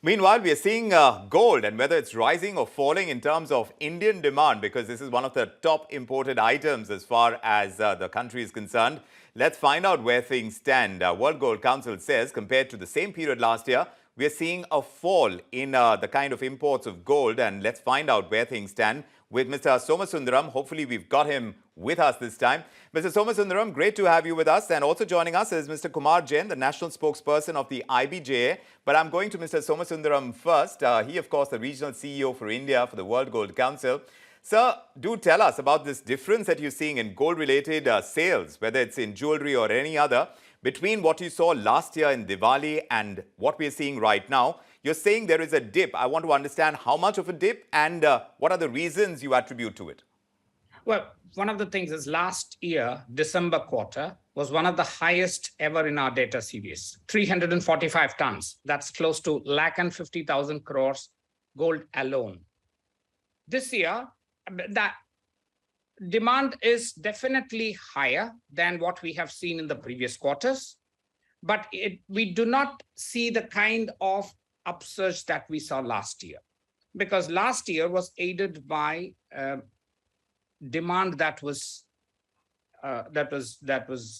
Meanwhile, we are seeing gold and whether it's rising or falling in terms of Indian demand, because this is one of the top imported items as far as the country is concerned. Let's find out where things stand. World Gold Council says compared to the same period last year, we are seeing a fall in the kind of imports of gold. And let's find out where things stand with Mr. Somasundaram. Hopefully, we've got him with us this time. Mr. Somasundaram, great to have you with us. And also joining us is Mr. Kumar Jain, the national spokesperson of the IBJA. But I'm going to Mr. Somasundaram first. He, of course, the regional CEO for India for the World Gold Council. Sir, do tell us about this difference that you're seeing in gold-related sales, whether it's in jewelry or any other, between what you saw last year in Diwali and what we're seeing right now. You're saying there is a dip. I want to understand how much of a dip and what are the reasons you attribute to it? Well, one of the things is last year, December quarter, was one of the highest ever in our data series, 345 tons. That's close to 150,000 crores gold alone. This year, that demand is definitely higher than what we have seen in the previous quarters, but we do not see the kind of upsurge that we saw last year, because last year was aided by demand that was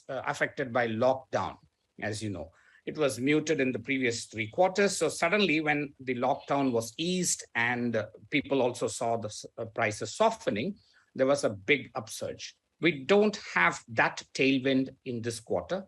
affected by lockdown. As you know, it was muted in the previous 3 quarters. So suddenly, when the lockdown was eased and people also saw the prices softening, there was a big upsurge. We don't have that tailwind in this quarter,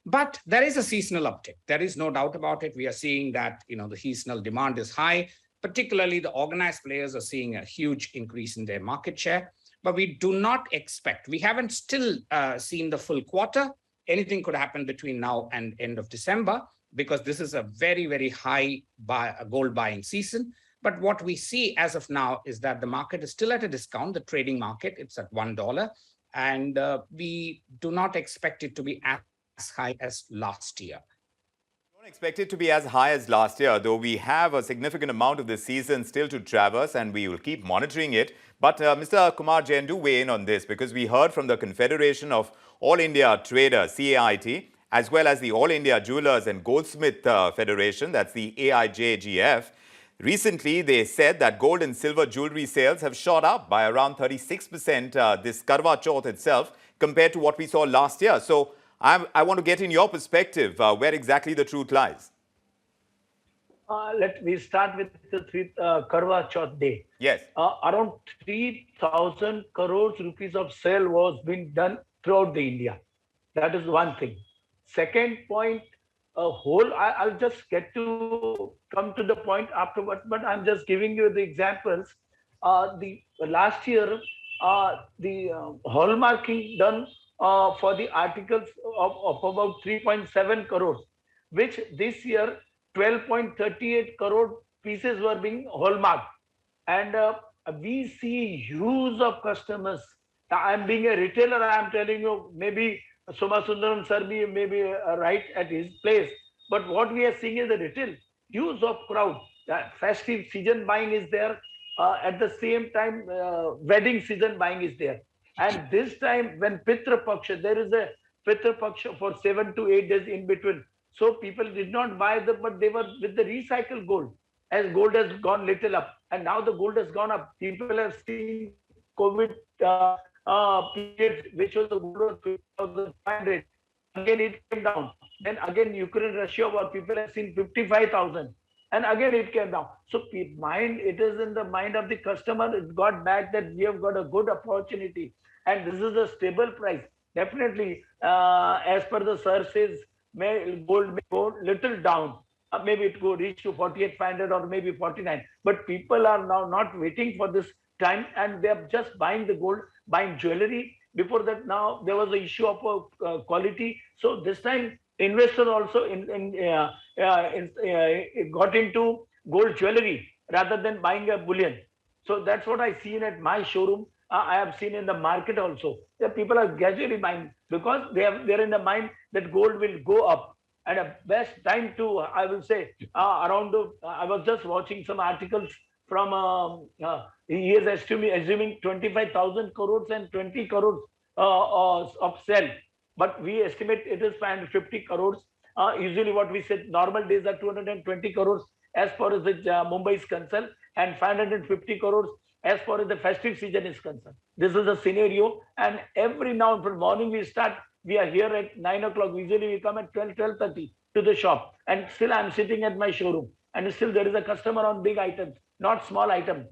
but there is a seasonal uptick. There is no doubt about it. We are seeing that the seasonal demand is high. Particularly, the organized players are seeing a huge increase in their market share. But we do not expect, we haven't still seen the full quarter. Anything could happen between now and end of December, because this is a very, very high gold buying season. But what we see as of now is that the market is still at a discount. The trading market, it's at $1. And we do not expect it to be as high as last year. Don't expect it to be as high as last year, though we have a significant amount of the season still to traverse and we will keep monitoring it. But Mr. Kumar Jain, do weigh in on this, because we heard from the Confederation of All India Traders, CAIT, as well as the All India Jewelers and Goldsmith Federation, that's the AIJGF. Recently, they said that gold and silver jewelry sales have shot up by around 36% this Karwa Chauth itself compared to what we saw last year. So I want to get in your perspective where exactly the truth lies. Let me start with the Karwa Chauth day. Yes. Around 3,000 crores rupees of sale was being done throughout the India. That is one thing. Second point, I'll just get to come to the point afterwards, but I'm just giving you the examples. The last year, the hallmarking done for the articles of about 3.7 crores, which this year 12.38 crore pieces were being hallmarked. And we see huge of customers. I'm being a retailer, I'm telling you, maybe Somasundaram sir may be right at his place. But what we are seeing is the retail, huge of crowd. Festive season buying is there. At the same time, wedding season buying is there. And this time, when Pitra Paksha, there is a Pitra Paksha for 7 to 8 days in between. So people did not buy them, but they were with the recycled gold. As gold has gone little up, and now the gold has gone up. People have seen COVID period, which was the gold of 2,500. Again, it came down. Then again, Ukraine-Russia war, people have seen 55,000. And again, it came down. So it is in the mind of the customer. It got back that we have got a good opportunity. And this is a stable price. Definitely, as per the sir says, gold may go little down. Maybe it will reach to 48,500 or maybe 49. But people are now not waiting for this time, and they're just buying the gold, buying jewelry. Before that, now there was the issue of quality. So this time, investor also got into gold jewelry rather than buying a bullion. So that's what I seen at my showroom. I have seen in the market also that people are gradually buying, because they're in the mind that gold will go up. And a best time to, I will say, I was just watching some articles from, he is assuming 25,000 crores and 20 crores of sale. But we estimate it is 550 crores. Usually what we said, normal days are 220 crores. as far as the Mumbai is concerned, and 550 crores as far as the festive season is concerned. This is the scenario, and every now from morning we start. We are here at 9 o'clock. Usually we come at 12:30 to the shop, and still I'm sitting at my showroom, and still there is a customer on big items, not small items,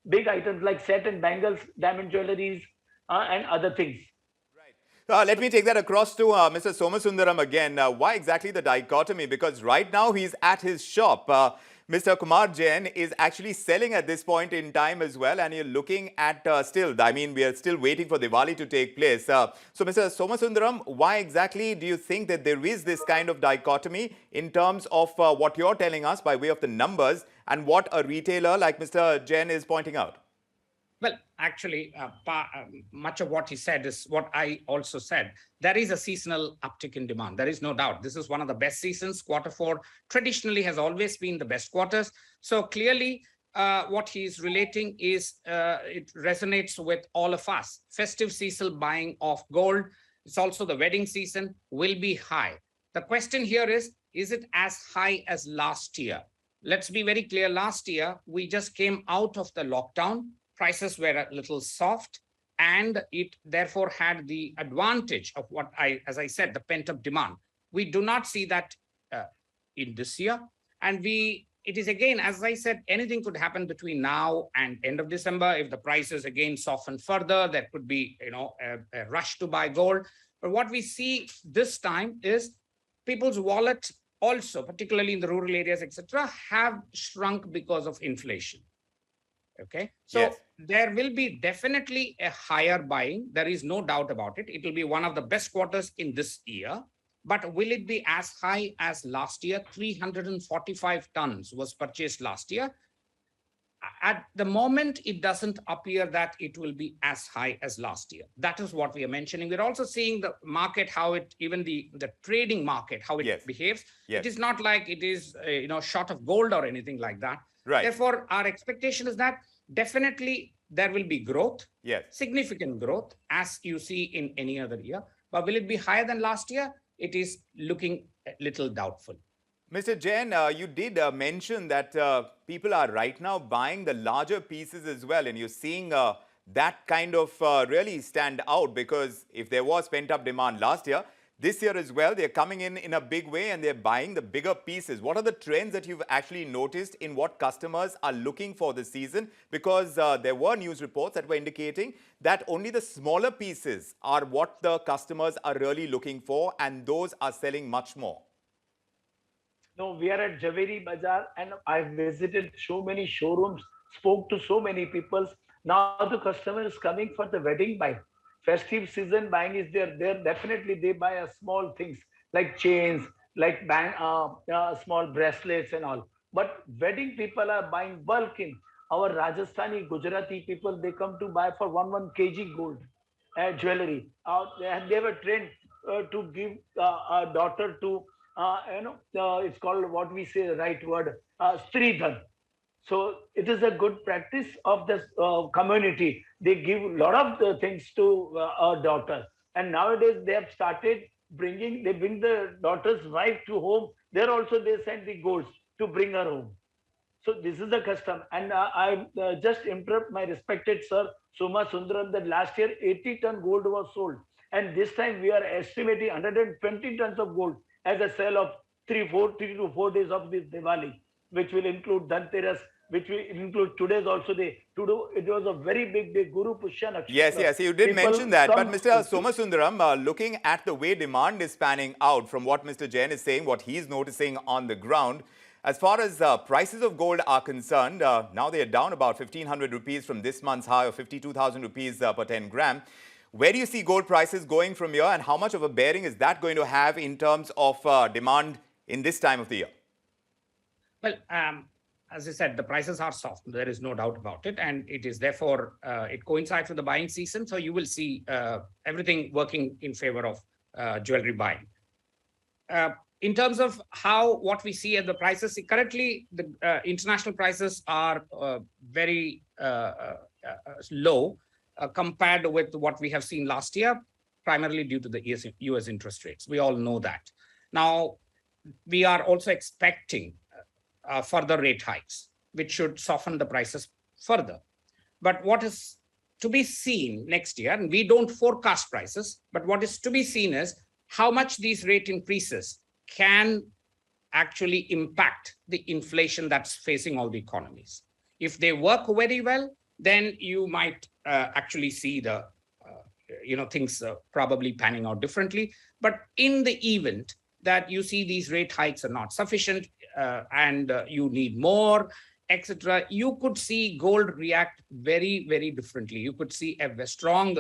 big items like set and bangles, diamond jewelries, and other things. Let me take that across to Mr. Somasundaram again. Why exactly the dichotomy? Because right now he's at his shop. Mr. Kumar Jain is actually selling at this point in time as well, and you're looking at still, I mean, we are still waiting for Diwali to take place. So, Mr. Somasundaram, why exactly do you think that there is this kind of dichotomy in terms of what you're telling us by way of the numbers and what a retailer like Mr. Jain is pointing out? Well, actually, much of what he said is what I also said. There is a seasonal uptick in demand. There is no doubt. This is one of the best seasons. Quarter 4 traditionally has always been the best quarters. So clearly, what he's relating is it resonates with all of us. Festive season buying of gold. It's also the wedding season will be high. The question here is it as high as last year? Let's be very clear. Last year, we just came out of the lockdown. Prices were a little soft, and it therefore had the advantage of as I said, the pent-up demand. We do not see that in this year. And it is again, as I said, anything could happen between now and end of December. If the prices again soften further, there could be, a rush to buy gold. But what we see this time is people's wallet also, particularly in the rural areas, etc., have shrunk because of inflation. Okay, so yes, there will be definitely a higher buying. There is no doubt about it. It will be one of the best quarters in this year. But will it be as high as last year? 345 tons was purchased last year. At the moment, it doesn't appear that it will be as high as last year. That is what we are mentioning. We're also seeing the market, how it, even the trading market, how it yes, behaves. yes. It is not like it is, short of gold or anything like that. Right. Therefore, our expectation is that definitely there will be growth, yes, significant growth, as you see in any other year. But will it be higher than last year? It is looking a little doubtful. Mr. Jain, you did mention that people are right now buying the larger pieces as well, and you're seeing that kind of really stand out, because if there was pent-up demand last year, this year as well, they're coming in a big way and they're buying the bigger pieces. What are the trends that you've actually noticed in what customers are looking for this season? Because there were news reports that were indicating that only the smaller pieces are what the customers are really looking for, and those are selling much more. No, we are at Javeri Bazaar, and I visited so many showrooms, spoke to so many people. Now the customer is coming for the wedding buy. Festive season buying is there. There definitely they buy a small things like chains, like small bracelets and all. But wedding people are buying bulk in. Our Rajasthani, Gujarati people, they come to buy for 1 kg gold jewelry. They have a trend to give a daughter to, it's called, what we say, the right word, Stridhan. So it is a good practice of this community. They give a lot of the things to our daughter. And nowadays they have started they bring the daughter's wife to home. There also they send the golds to bring her home. So this is the custom. And I just interrupt my respected sir, Somasundaram, that last year 80-ton gold was sold. And this time we are estimating 120 tons of gold as a sale of 3 to 4 days of this Diwali, which will include Dhanteras, which will include today's also day. Today, it was a very big day, Guru Pushya Nakshatra. Yes, you did mention that. But Mr. Somasundaram, looking at the way demand is panning out, from what Mr. Jain is saying, what he's noticing on the ground, as far as prices of gold are concerned, now they are down about 1,500 rupees from this month's high of 52,000 rupees per 10 gram. Where do you see gold prices going from here, and how much of a bearing is that going to have in terms of demand in this time of the year? Well, as I said, the prices are soft. There is no doubt about it. And it is therefore, it coincides with the buying season. So you will see everything working in favor of jewelry buying. In terms of what we see at the prices, currently the international prices are very low compared with what we have seen last year, primarily due to the US interest rates. We all know that. Now, we are also expecting further rate hikes, which should soften the prices further. But what is to be seen next year, and we don't forecast prices, but what is to be seen is how much these rate increases can actually impact the inflation that's facing all the economies. If they work very well, then you might actually see the things probably panning out differently. But in the event that you see these rate hikes are not sufficient and you need more, etc., you could see gold react very, very differently. You could see a strong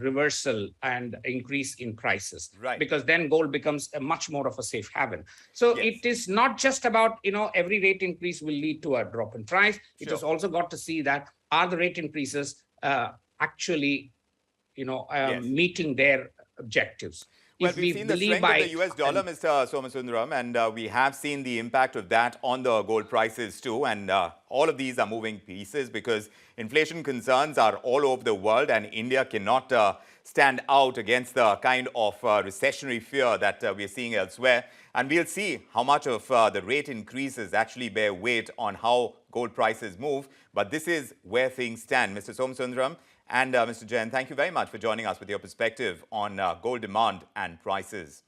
reversal and increase in prices, right? Because then gold becomes a much more of a safe haven. So Yes. it is not just about, every rate increase will lead to a drop in price. It has also got to see that are the rate increases actually, Yes. meeting their objectives. Well, If we've we seen the believe strength of by the US dollar, Mr. Somasundaram, and we have seen the impact of that on the gold prices too. And all of these are moving pieces because inflation concerns are all over the world, and India cannot stand out against the kind of recessionary fear that we're seeing elsewhere. And we'll see how much of the rate increases actually bear weight on how gold prices move. But this is where things stand. Mr. Somasundaram and Mr. Jain, thank you very much for joining us with your perspective on gold demand and prices.